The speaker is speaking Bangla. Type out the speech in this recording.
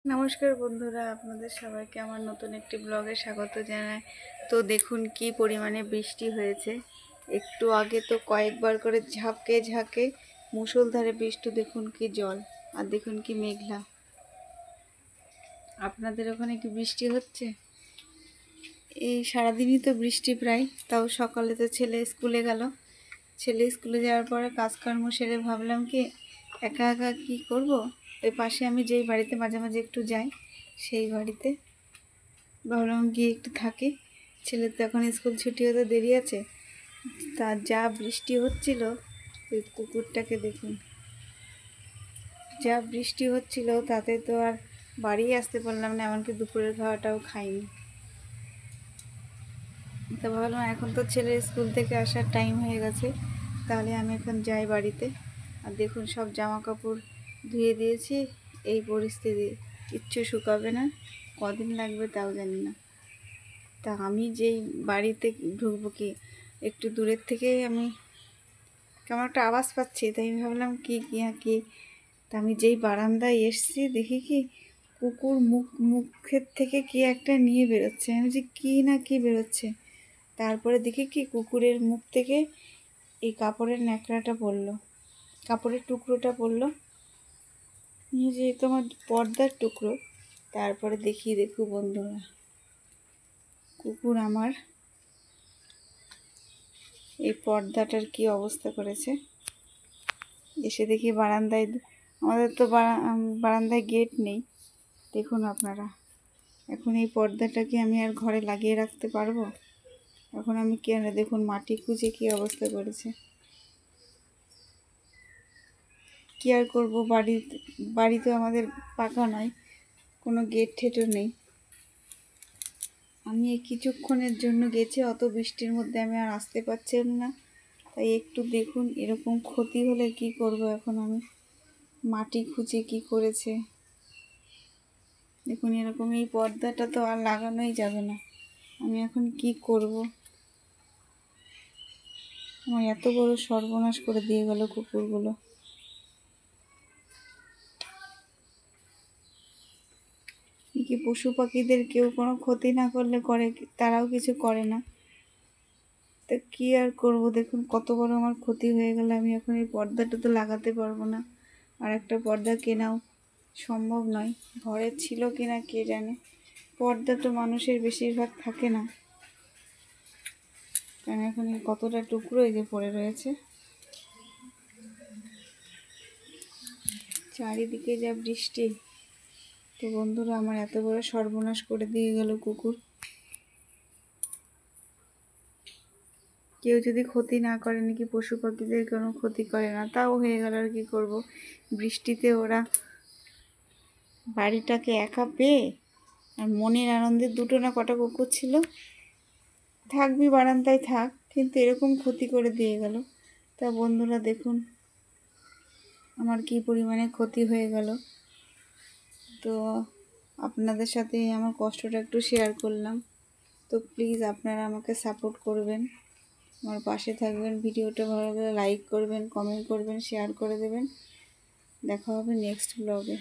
নমস্কার বন্ধুরা, আপনাদের সবাইকে আমার নতুন একটি ব্লগে স্বাগত জানাই। তো দেখুন কি পরিমাণে বৃষ্টি হয়েছে। একটু আগে তো কয়েকবার করে ঝাঁকে ঝাঁকে মুষলধারে বৃষ্টি, দেখুন কি জল, আর দেখুন কি মেঘলা। আপনাদের ওখানে কি বৃষ্টি হচ্ছে? এই সারাদিনই তো বৃষ্টি প্রায়। তাও সকালে তো ছেলে স্কুলে গেল। ছেলে স্কুলে যাওয়ার পরে কাজকর্ম সেরে ভাবলাম কি একা একা কি করব। ওই পাশে আমি যেই বাড়িতে মাঝে মাঝে একটু যাই, সেই বাড়িতে ভাবলাম গিয়ে একটু থাকি। ছেলের তো এখন স্কুল ছুটি হতে দেরি আছে। তা যা বৃষ্টি হচ্ছিল, ওই কুকুরটাকে দেখুন, যা বৃষ্টি হচ্ছিল তাতে তো আর বাড়ি আসতে পারলাম না, এমনকি দুপুরের খাওয়াটাও খাইনি। তা ভাবলাম এখন তো ছেলের স্কুল থেকে আসার টাইম হয়ে গেছে, তাহলে আমি এখন যাই বাড়িতে। আর দেখুন সব জামা কাপড় ধুয়ে দিয়েছি। এই পরিস্থিতি, কিচ্ছু শুকাবে না, কদিন লাগবে তাও জানি না। তা আমি যেই বাড়িতে ঢুকবো, কি একটু দূরের থেকেই আমি কেমন একটা আওয়াজ পাচ্ছি, তাই আমি ভাবলাম কি। তা আমি যেই বারান্দায় এসছি, দেখি কি কুকুর মুখের থেকে কি একটা নিয়ে বেরোচ্ছে। আমি যে কি বেরোচ্ছে। তারপরে দেখি কি কুকুরের মুখ থেকে এই কাপড়ের ন্যাকড়াটা পড়লো, কাপড়ের টুকরোটা পড়লো, যে তোমার পর্দার টুকরো। তারপরে দেখো বন্ধুরা, কুকুর আমার এই পর্দাটার কি অবস্থা করেছে। এসে দেখি বারান্দায়, আমাদের তো বারান্দায় গেট নেই। দেখুন আপনারা, এখন এই পর্দাটাকে আমি আর ঘরে লাগিয়ে রাখতে পারবো? এখন আমি দেখুন মাটি খুঁজে কি অবস্থা করেছে। কি আর করবো, বাড়ি তো আমাদের পাকা নয়, কোনো গেট ঠেটও নেই। আমি এই কিছুক্ষণের জন্য গেছি, অত বৃষ্টির মধ্যে আমি আর আসতে পারছিলাম না। তাই একটু দেখুন, এরকম ক্ষতি হলে কি করব এখন আমি। মাটি খুঁজে কি করেছে দেখুন, এরকম এই পর্দাটা তো আর লাগানোই যাবে না। আমি এখন কি করব? আমার এত বড় সর্বনাশ করে দিয়ে গেল কুকুরগুলো। কি পশু পাখিদের কেউ কোনো ক্ষতি না করলে করে, তারাও কিছু করে না। তা কি আর করব, দেখুন কত বড় আমার ক্ষতি হয়ে গেল। আমি এখন এই পর্দাটা তো লাগাতে পারবো না, আর একটা পর্দা কেনাও সম্ভব নয়। ঘরে ছিল কিনা কে জানে। পর্দা তো মানুষের বেশিরভাগ থাকে না, কারণ এখন এই কতটা টুকরো এই যে পড়ে রয়েছে। চারিদিকে যা বৃষ্টি। তো বন্ধুরা, আমার এত বড় সর্বনাশ করে দিয়ে গেল কুকুর। কেউ যদি ক্ষতি না করে, নাকি পশু পাখিদের কোনো ক্ষতি করে না, তাও হয়ে গেল। আর কি করব, বৃষ্টিতে ওরা বাড়িটাকে একা পেয়ে, আর মনের আনন্দে দুটো না কটা কুকুর ছিল, থাকবি বারান্দায় থাক, কিন্তু এরকম ক্ষতি করে দিয়ে গেল। তা বন্ধুরা দেখুন আমার কি পরিমাণে ক্ষতি হয়ে গেল। তো আপনাদের সাথে আমার কষ্টটা একটু শেয়ার করলাম। তো প্লিজ আপনারা আমাকে সাপোর্ট করবেন, আমার পাশে থাকবেন। ভিডিওটা ভালো লাগলে লাইক করবেন, কমেন্ট করবেন, শেয়ার করে দেবেন। দেখা হবে নেক্সট ব্লগে।